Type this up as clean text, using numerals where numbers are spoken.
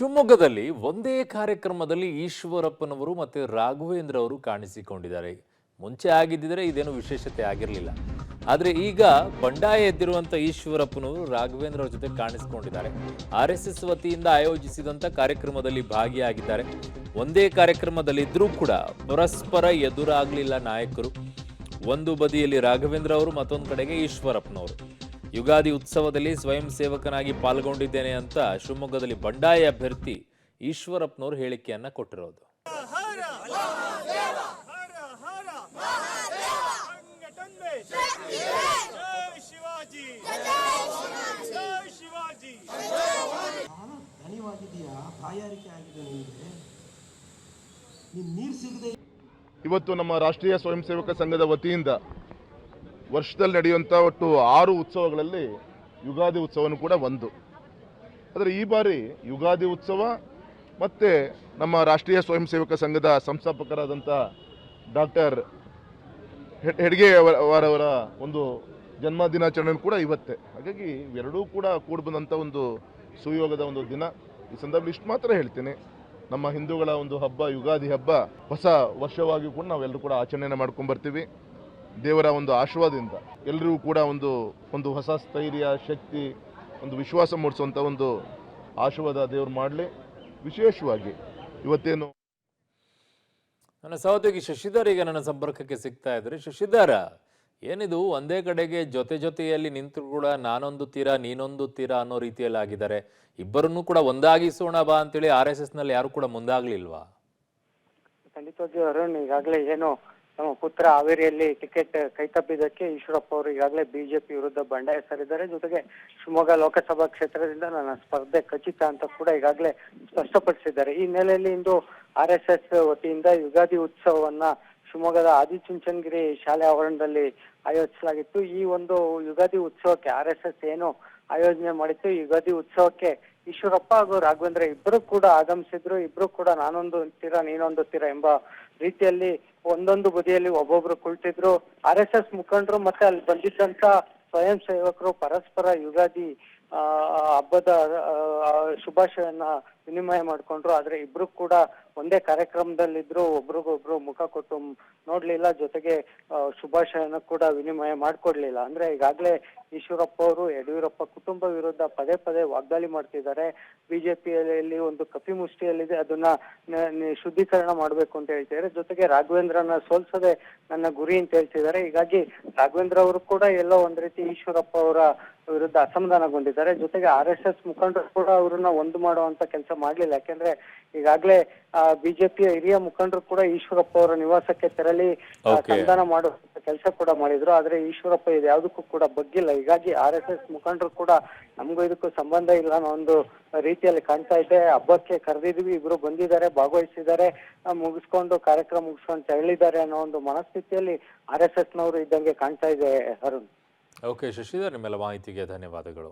ಶಿವಮೊಗ್ಗದಲ್ಲಿ ಒಂದೇ ಕಾರ್ಯಕ್ರಮದಲ್ಲಿ ಈಶ್ವರಪ್ಪನವರು ಮತ್ತು ರಾಘವೇಂದ್ರ ಅವರು ಕಾಣಿಸಿಕೊಂಡಿದ್ದಾರೆ. ಮುಂಚೆ ಆಗಿದ್ದಿದ್ರೆ ಇದೇನು ವಿಶೇಷತೆ ಆಗಿರಲಿಲ್ಲ. ಆದರೆ ಈಗ ಬಂಡಾಯ ಎದ್ದಿರುವಂಥ ಈಶ್ವರಪ್ಪನವರು ರಾಘವೇಂದ್ರ ಅವರ ಜೊತೆ ಕಾಣಿಸಿಕೊಂಡಿದ್ದಾರೆ. RSS ವತಿಯಿಂದ ಆಯೋಜಿಸಿದಂಥ ಕಾರ್ಯಕ್ರಮದಲ್ಲಿ ಭಾಗಿಯಾಗಿದ್ದಾರೆ. ಒಂದೇ ಕಾರ್ಯಕ್ರಮದಲ್ಲಿದ್ದರೂ ಕೂಡ ಪರಸ್ಪರ ಎದುರಾಗಲಿಲ್ಲ ನಾಯಕರು. ಒಂದು ಬದಿಯಲ್ಲಿ ರಾಘವೇಂದ್ರ ಅವರು, ಮತ್ತೊಂದು ಕಡೆಗೆ ಈಶ್ವರಪ್ಪನವರು. ಯುಗಾದಿ ಉತ್ಸವದಲ್ಲಿ ಸ್ವಯಂ ಸೇವಕನಾಗಿ ಪಾಲ್ಗೊಂಡಿದ್ದೇನೆ ಅಂತ ಶಿವಮೊಗ್ಗದಲ್ಲಿ ಬಂಡಾಯ ಅಭ್ಯರ್ಥಿ ಈಶ್ವರಪ್ಪನವರು ಹೇಳಿಕೆಯನ್ನ ಕೊಟ್ಟಿರೋದು. ಇವತ್ತು ನಮ್ಮ ರಾಷ್ಟ್ರೀಯ ಸ್ವಯಂ ಸೇವಕ ಸಂಘದ ವತಿಯಿಂದ ವರ್ಷದಲ್ಲಿ ನಡೆಯುವಂಥ ಒಟ್ಟು 6 ಉತ್ಸವಗಳಲ್ಲಿ ಯುಗಾದಿ ಉತ್ಸವನೂ ಕೂಡ ಒಂದು. ಆದರೆ ಈ ಬಾರಿ ಯುಗಾದಿ ಉತ್ಸವ ಮತ್ತು ನಮ್ಮ ರಾಷ್ಟ್ರೀಯ ಸ್ವಯಂ ಸೇವಕ ಸಂಘದ ಸಂಸ್ಥಾಪಕರಾದಂಥ ಡಾಕ್ಟರ್ ಹೆಡ್ಗೆ ಅವರವರ ಒಂದು ಜನ್ಮ ದಿನಾಚರಣೆ ಕೂಡ ಇವತ್ತೇ. ಹಾಗಾಗಿ ಇವೆರಡೂ ಕೂಡ ಕೂಡಿ ಬಂದಂಥ ಒಂದು ಸುಯೋಗದ ಒಂದು ದಿನ. ಈ ಸಂದರ್ಭದಲ್ಲಿ ಇಷ್ಟು ಮಾತ್ರ ಹೇಳ್ತೀನಿ, ನಮ್ಮ ಹಿಂದೂಗಳ ಒಂದು ಹಬ್ಬ ಯುಗಾದಿ ಹಬ್ಬ ಹೊಸ ವರ್ಷವಾಗಿ ಕೂಡ ನಾವೆಲ್ಲರೂ ಕೂಡ ಆಚರಣೆಯನ್ನು ಮಾಡ್ಕೊಂಡ್ಬರ್ತೀವಿ. ದೇವರ ಒಂದು ಆಶೀರ್ವಾದದಿಂದ ಎಲ್ಲರಿಗೂ ಕೂಡ ಒಂದು ಹೊಸ ಸ್ಥೈರ್ಯ, ಶಕ್ತಿ, ಒಂದು ವಿಶ್ವಾಸ ಮೂಡಿಸುವಂಥ ಒಂದು ಆಶೀರ್ವಾದ ದೇವರು ಮಾಡಲಿ. ವಿಶೇಷವಾಗಿ ಇವತ್ತೇನು ನನ್ನ ಸಹೋದ್ಯೋಗಿ ಶಶಿಧರ್ ಈಗ ನನ್ನ ಸಂಪರ್ಕಕ್ಕೆ ಸಿಗ್ತಾ ಇದ್ದಾರೆ. ಶಶಿಧರ, ಏನಿದು ಒಂದೇ ಕಡೆಗೆ ಜೊತೆಯಲ್ಲಿ ನಿಂತು ಕೂಡ ನಾನೊಂದು ತೀರ ನೀನೊಂದು ತೀರ ಅನ್ನೋ ರೀತಿಯಲ್ಲಿ ಆಗಿದ್ದಾರೆ. ಇಬ್ಬರನ್ನೂ ಕೂಡ ಒಂದಾಗಿಸೋಣ ಬಾ ಅಂತೇಳಿ RSS ನಲ್ಲಿ ಯಾರು ಕೂಡ ಮುಂದಾಗ್ಲಿಲ್ವಾ? ಖಂಡಿತವಾಗಿಯೂ ಅರುಣ್, ಈಗಾಗಲೇ ಏನು ನಮ್ಮ ಪುತ್ರ ಹಾವೇರಿಯಲ್ಲಿ ಟಿಕೆಟ್ ಕೈತಪ್ಪಿದ್ದಕ್ಕೆ ಈಶ್ವರಪ್ಪ ಅವರು ಈಗಾಗಲೇ ಬಿಜೆಪಿ ವಿರುದ್ಧ ಬಂಡಾಯ ಸಾರಿದ್ದಾರೆ. ಜೊತೆಗೆ ಶಿವಮೊಗ್ಗ ಲೋಕಸಭಾ ಕ್ಷೇತ್ರದಿಂದ ನನ್ನ ಸ್ಪರ್ಧೆ ಖಚಿತ ಅಂತ ಕೂಡ ಈಗಾಗಲೇ ಸ್ಪಷ್ಟಪಡಿಸಿದ್ದಾರೆ. ಈ ಹಿನ್ನೆಲೆಯಲ್ಲಿ ಇಂದು RSS ವತಿಯಿಂದ ಯುಗಾದಿ ಉತ್ಸವವನ್ನ ಶಿವಮೊಗ್ಗದ ಆದಿಚುಂಚನಗಿರಿ ಶಾಲೆ ಆವರಣದಲ್ಲಿ ಆಯೋಜಿಸಲಾಗಿತ್ತು. ಈ ಒಂದು ಯುಗಾದಿ ಉತ್ಸವಕ್ಕೆ RSS ಏನು ಆಯೋಜನೆ ಮಾಡಿತ್ತು, ಯುಗಾದಿ ಉತ್ಸವಕ್ಕೆ ಈಶ್ವರಪ್ಪ ಹಾಗೂ ರಾಘವೇಂದ್ರ ಇಬ್ಬರು ಕೂಡ ಆಗಮಿಸಿದ್ರು. ಇಬ್ರು ಕೂಡ ನಾನೊಂದು ತೀರ ನೀನೊಂದು ತೀರ ಎಂಬ ರೀತಿಯಲ್ಲಿ ಒಂದೊಂದು ಬದಿಯಲ್ಲಿ ಒಬ್ಬೊಬ್ರು ಕುಳಿತಿದ್ರು. RSS ಮುಖಂಡರು ಮತ್ತೆ ಅಲ್ಲಿ ಬಂದಿದ್ದಂತ ಸ್ವಯಂ ಸೇವಕರು ಪರಸ್ಪರ ಯುಗಾದಿ ಹಬ್ಬದ ಶುಭಾಶಯನ್ನ ವಿನಿಮಯ ಮಾಡ್ಕೊಂಡ್ರು. ಆದ್ರೆ ಇಬ್ರು ಕೂಡ ಒಂದೇ ಕಾರ್ಯಕ್ರಮದಲ್ಲಿದ್ರು, ಒಬ್ರಿಗೊಬ್ರು ಮುಖ ಕೊಟ್ಟು ನೋಡ್ಲಿಲ್ಲ, ಜೊತೆಗೆ ಶುಭಾಶಯನ ಕೂಡ ವಿನಿಮಯ ಮಾಡ್ಕೊಡ್ಲಿಲ್ಲ. ಅಂದ್ರೆ ಈಗಾಗಲೇ ಈಶ್ವರಪ್ಪ ಅವರು ಯಡಿಯೂರಪ್ಪ ಕುಟುಂಬ ವಿರುದ್ಧ ಪದೇ ಪದೇ ವಾಗ್ದಾಳಿ ಮಾಡ್ತಿದ್ದಾರೆ. ಬಿಜೆಪಿಯಲ್ಲಿ ಒಂದು ಕಪಿಮುಷ್ಟಿಯಲ್ಲಿದೆ, ಅದನ್ನ ಶುದ್ಧೀಕರಣ ಮಾಡ್ಬೇಕು ಅಂತ ಹೇಳ್ತಿದ್ದಾರೆ. ಜೊತೆಗೆ ರಾಘವೇಂದ್ರನ ಸೋಲ್ಸದೆ ನನ್ನ ಗುರಿ ಅಂತ ಹೇಳ್ತಿದ್ದಾರೆ. ಹೀಗಾಗಿ ರಾಘವೇಂದ್ರ ಅವರು ಕೂಡ ಎಲ್ಲೋ ಒಂದ್ ರೀತಿ ಈಶ್ವರಪ್ಪ ಅವರ ವಿರುದ್ಧ ಅಸಮಾಧಾನಗೊಂಡಿದ್ದಾರೆ. ಜೊತೆಗೆ RSS ಮುಖಂಡರು ಕೂಡ ಅವ್ರನ್ನ ಒಂದು ಮಾಡುವಂತ ಕೆಲಸ ಮಾಡ್ಲಿಲ್ಲ. ಯಾಕೆಂದ್ರೆ ಈಗಾಗಲೇ ಬಿಜೆಪಿಯ ಹಿರಿಯ ಮುಖಂಡರು ಕೂಡ ಈಶ್ವರಪ್ಪ ಅವರ ನಿವಾಸಕ್ಕೆ ತೆರಳಿ ಸಂಧಾನ ಮಾಡುವಂತ ಕೆಲಸ ಕೂಡ ಮಾಡಿದ್ರು. ಆದ್ರೆ ಈಶ್ವರಪ್ಪ ಇದು ಯಾವುದಕ್ಕೂ ಕೂಡ ಬಗ್ಗಿಲ್ಲ. ಹೀಗಾಗಿ RSS ಮುಖಂಡರು ಕೂಡ ನಮಗೂ ಇದಕ್ಕೂ ಸಂಬಂಧ ಇಲ್ಲ ಅನ್ನೋ ಒಂದು ರೀತಿಯಲ್ಲಿ ಕಾಣ್ತಾ ಇದೆ. ಹಬ್ಬಕ್ಕೆ ಕರೆದಿದ್ವಿ, ಇಬ್ರು ಬಂದಿದ್ದಾರೆ, ಭಾಗವಹಿಸಿದ್ದಾರೆ, ಮುಗಿಸ್ಕೊಂಡು ಕಾರ್ಯಕ್ರಮ ಮುಗಿಸ್ಕೊಂಡು ತೆರಳಿದ್ದಾರೆ ಅನ್ನೋ ಒಂದು ಮನಸ್ಥಿತಿಯಲ್ಲಿ RSS ನವರು ಇದ್ದಂಗೆ ಕಾಣ್ತಾ ಇದೆ ಅರುಣ್. ಓಕೆ ಶಶಿಧರ್, ನಿಮ್ಮೆಲ್ಲ ಮಾಹಿತಿಗೆ ಧನ್ಯವಾದಗಳು.